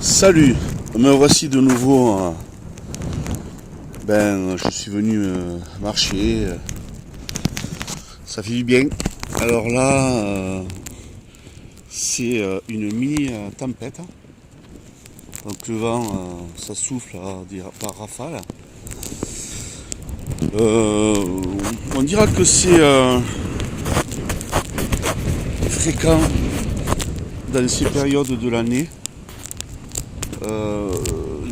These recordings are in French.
Salut, me voici de nouveau. Je suis venu marcher. Ça fait du bien. Alors là, c'est une mini tempête. Donc le vent, ça souffle par rafale. On dira que c'est fréquent dans ces périodes de l'année.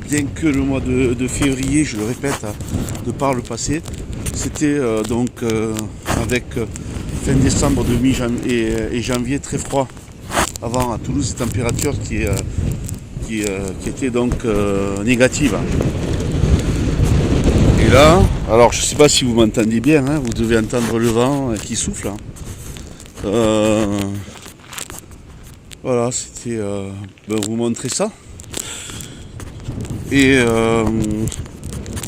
Bien que le mois de février, je le répète, de par le passé, c'était avec fin décembre et janvier très froid. Avant à Toulouse, des températures qui étaient donc négatives. Et là, alors je ne sais pas si vous m'entendez bien, vous devez entendre le vent qui souffle. Voilà, c'était vous montrer ça. Et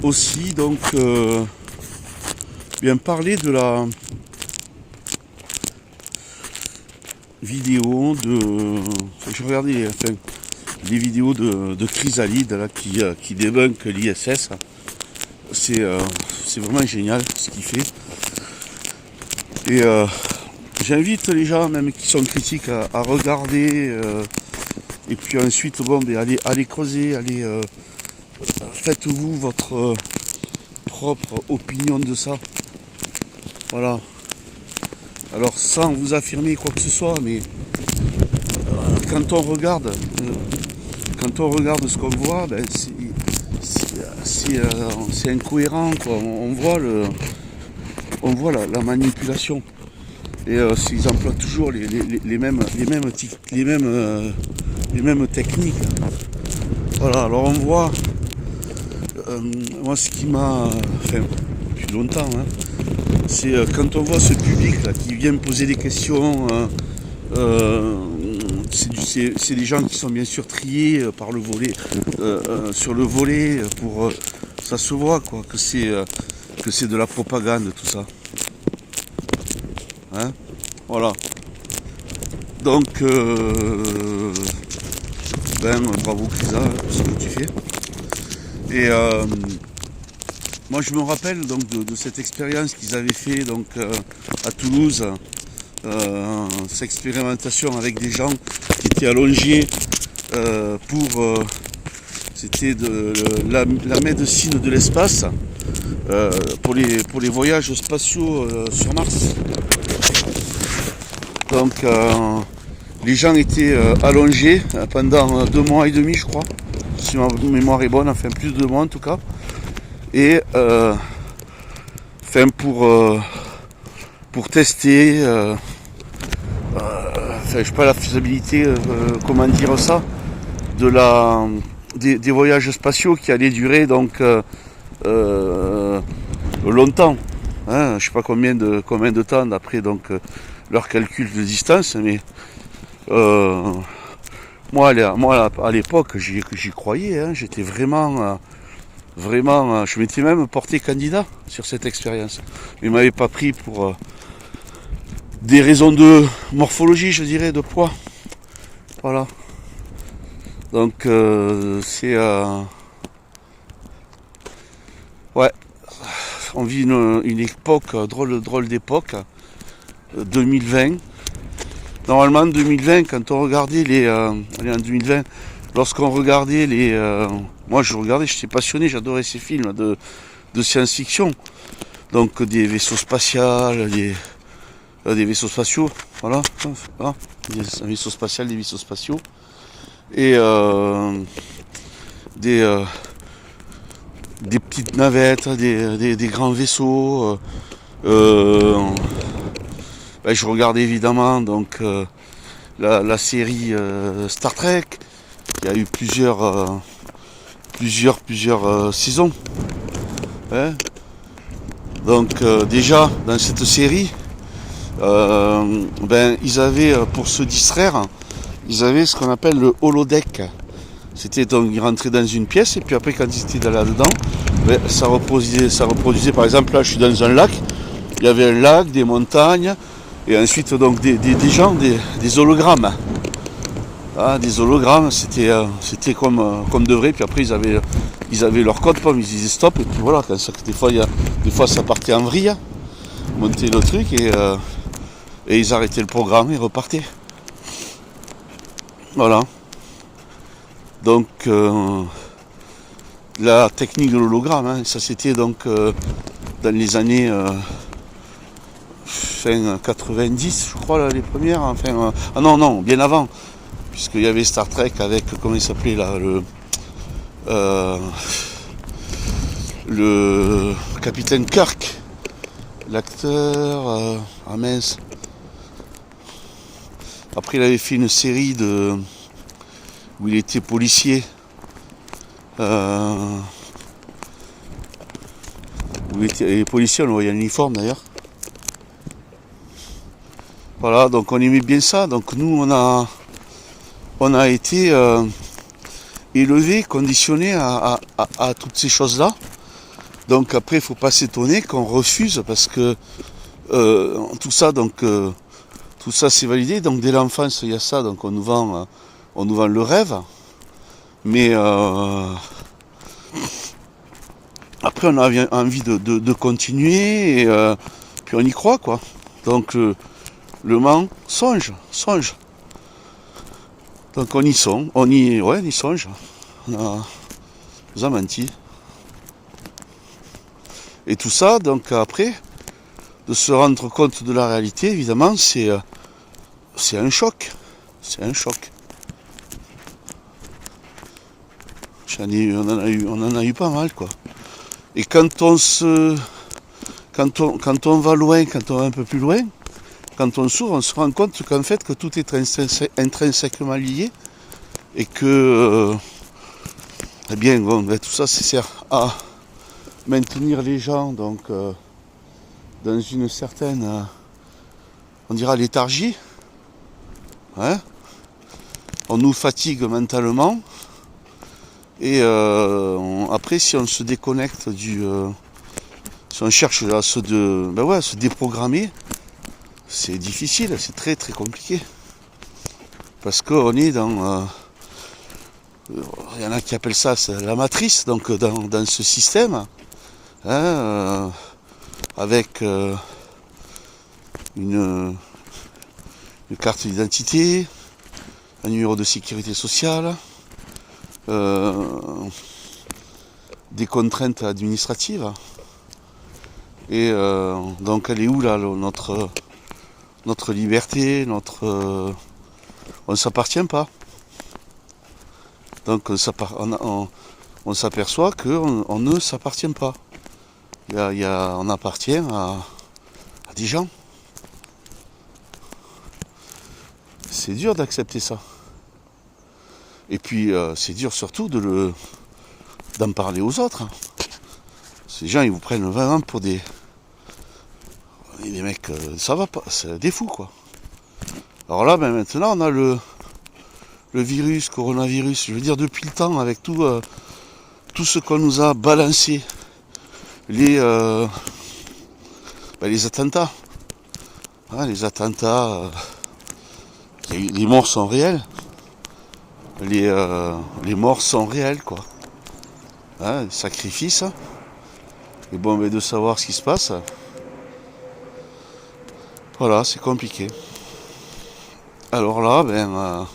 aussi donc bien parler de la vidéo je regardais les vidéos de Chrysalide là, qui débunk l'ISS. C'est vraiment génial ce qu'il fait. Et j'invite les gens même qui sont critiques à regarder et puis ensuite allez creuser, faites-vous votre propre opinion de ça. Voilà. Alors sans vous affirmer quoi que ce soit, mais quand on regarde ce qu'on voit, c'est incohérent, quoi. On voit la manipulation. Et ils emploient toujours les mêmes techniques. Voilà, alors on voit, moi ce qui m'a, depuis longtemps, c'est quand on voit ce public là qui vient me poser des questions, c'est des gens qui sont bien sûr triés par le volet, sur le volet, pour ça se voit quoi, que c'est de la propagande tout ça. Voilà. Donc bravo Crisa pour ce que tu fais. Et moi je me rappelle donc de cette expérience qu'ils avaient fait donc à Toulouse, cette expérimentation avec des gens qui étaient allongés c'était la médecine de l'espace pour les voyages spatiaux sur Mars. Donc les gens étaient allongés pendant 2 mois et demi, je crois, si ma mémoire est bonne, enfin plus de 2 mois en tout cas. Et pour tester, je sais pas la faisabilité, comment dire ça, des voyages spatiaux qui allaient durer donc longtemps. Je sais pas combien de temps d'après donc leur calcul de distance, mais moi à l'époque j'y croyais, j'étais vraiment, je m'étais même porté candidat sur cette expérience, mais ils m'avaient pas pris pour des raisons de morphologie, je dirais, de poids. Voilà. Donc c'est ouais, on vit une époque drôle d'époque. 2020. Normalement 2020, quand on regardait en 2020, lorsqu'on regardait moi je regardais, j'étais passionné, j'adorais ces films de science-fiction. Donc des vaisseaux spatiaux, des vaisseaux spatiaux, voilà, des vaisseaux spatiaux, et des petites navettes, des grands vaisseaux. Je regardais évidemment donc la série Star Trek. Il y a eu plusieurs saisons. Donc déjà dans cette série, ils avaient pour se distraire, ils avaient ce qu'on appelle le holodeck. C'était donc ils rentraient dans une pièce et puis après quand ils étaient là-dedans, ça reproduisait par exemple là je suis dans un lac, il y avait un lac, des montagnes. Et ensuite donc des gens, des hologrammes. Ah, des hologrammes, c'était comme de vrai, puis après ils avaient leur code pomme, ils disaient stop, et puis voilà, des fois ça partait en vrille, monter le truc et ils arrêtaient le programme et repartaient. Voilà. Donc la technique de l'hologramme, hein, ça c'était donc dans les années fin 90, je crois, là, les premières, enfin ah non, bien avant, puisqu'il y avait Star Trek avec, comment il s'appelait là, le capitaine Kirk, l'acteur, ah mince. Après il avait fait une série où il était policier, où il était policier, on le voyait en uniforme d'ailleurs. Voilà, donc on aimait bien ça, donc nous on a été élevés, conditionnés à toutes ces choses-là. Donc après, il ne faut pas s'étonner qu'on refuse parce que tout ça, tout ça c'est validé. Donc dès l'enfance, il y a ça, donc on nous vend le rêve. Mais après, on a envie de continuer et puis on y croit, quoi. Donc le Mans songe. Donc on y songe, on y songe. On nous a menti. Et tout ça, donc après, de se rendre compte de la réalité, évidemment, c'est un choc. C'est un choc. On en a eu pas mal, quoi. Et quand on va loin, quand on va un peu plus loin, quand on s'ouvre, on se rend compte qu'en fait, que tout est intrinsèquement lié et que, eh bien, bon, tout ça, ça sert à maintenir les gens, donc, dans une certaine, on dira, léthargie. Hein, on nous fatigue mentalement. Et après, si on se déconnecte si on cherche à se déprogrammer, c'est difficile, c'est très très compliqué. Parce qu'on est dans... il y en a qui appellent ça la matrice, donc dans ce système, hein, avec une carte d'identité, un numéro de sécurité sociale, des contraintes administratives. Et donc elle est où là notre liberté, on ne s'appartient pas. Donc on s'aperçoit qu'on ne s'appartient pas. On appartient à des gens. C'est dur d'accepter ça. Et puis c'est dur surtout d'en parler aux autres. Ces gens, ils vous prennent vraiment pour des mecs, ça va pas, c'est des fous, quoi. Alors là, maintenant, on a le coronavirus, je veux dire, depuis le temps, avec tout ce qu'on nous a balancé, les attentats. Hein, les attentats, les morts sont réels. Les morts sont réels, quoi. Hein, les sacrifices. Et bon, de savoir ce qui se passe, voilà, c'est compliqué. Alors là,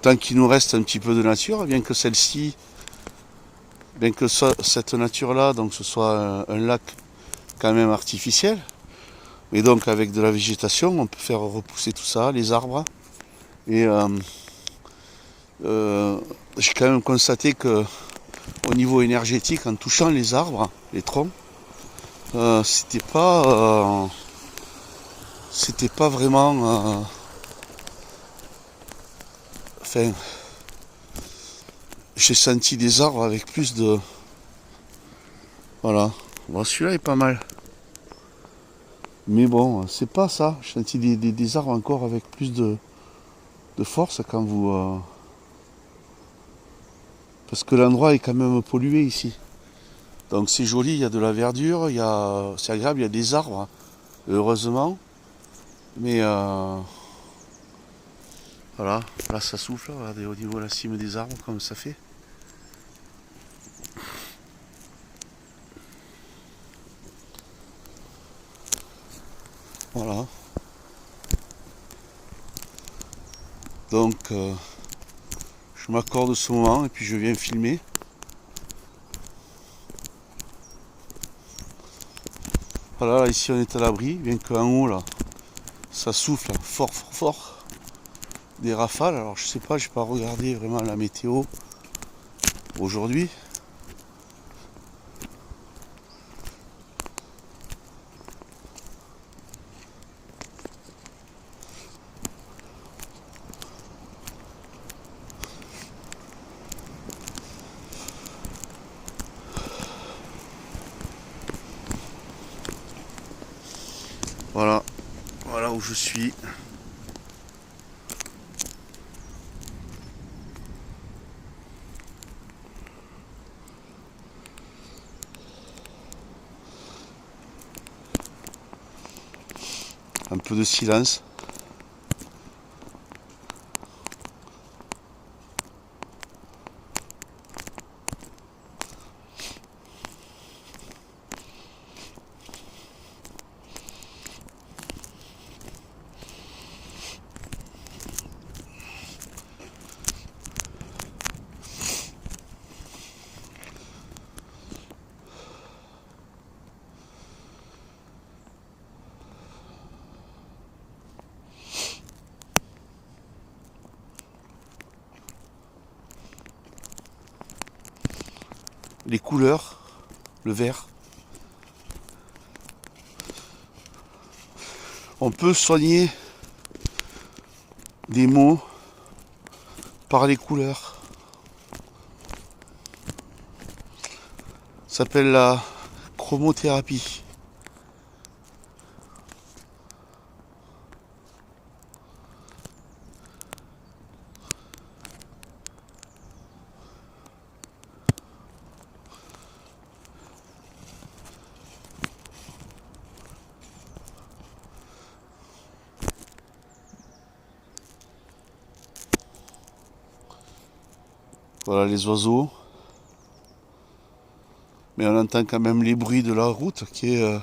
tant qu'il nous reste un petit peu de nature, bien que cette nature-là, donc ce soit un lac quand même artificiel, mais donc avec de la végétation, on peut faire repousser tout ça, les arbres. Et j'ai quand même constaté que au niveau énergétique, en touchant les arbres, les troncs, c'était pas vraiment enfin, j'ai senti des arbres avec plus de... Voilà. Bon, celui-là est pas mal. Mais bon, c'est pas ça. J'ai senti des arbres encore avec plus de force quand vous... Parce que l'endroit est quand même pollué ici. Donc c'est joli, il y a de la verdure, c'est agréable, il y a des arbres, heureusement. Mais Voilà, là ça souffle, regardez au niveau de la cime des arbres comme ça fait. Voilà. Donc je m'accorde ce moment et puis je viens filmer. Voilà, là, ici on est à l'abri, bien qu'en haut là, ça souffle fort fort fort. Des rafales, alors je sais pas, j'ai pas regardé vraiment la météo aujourd'hui. Voilà, voilà où je suis. Un peu de silence. Les couleurs, le vert. On peut soigner des mots par les couleurs. Ça s'appelle la chromothérapie. Voilà les oiseaux. Mais on entend quand même les bruits de la route qui est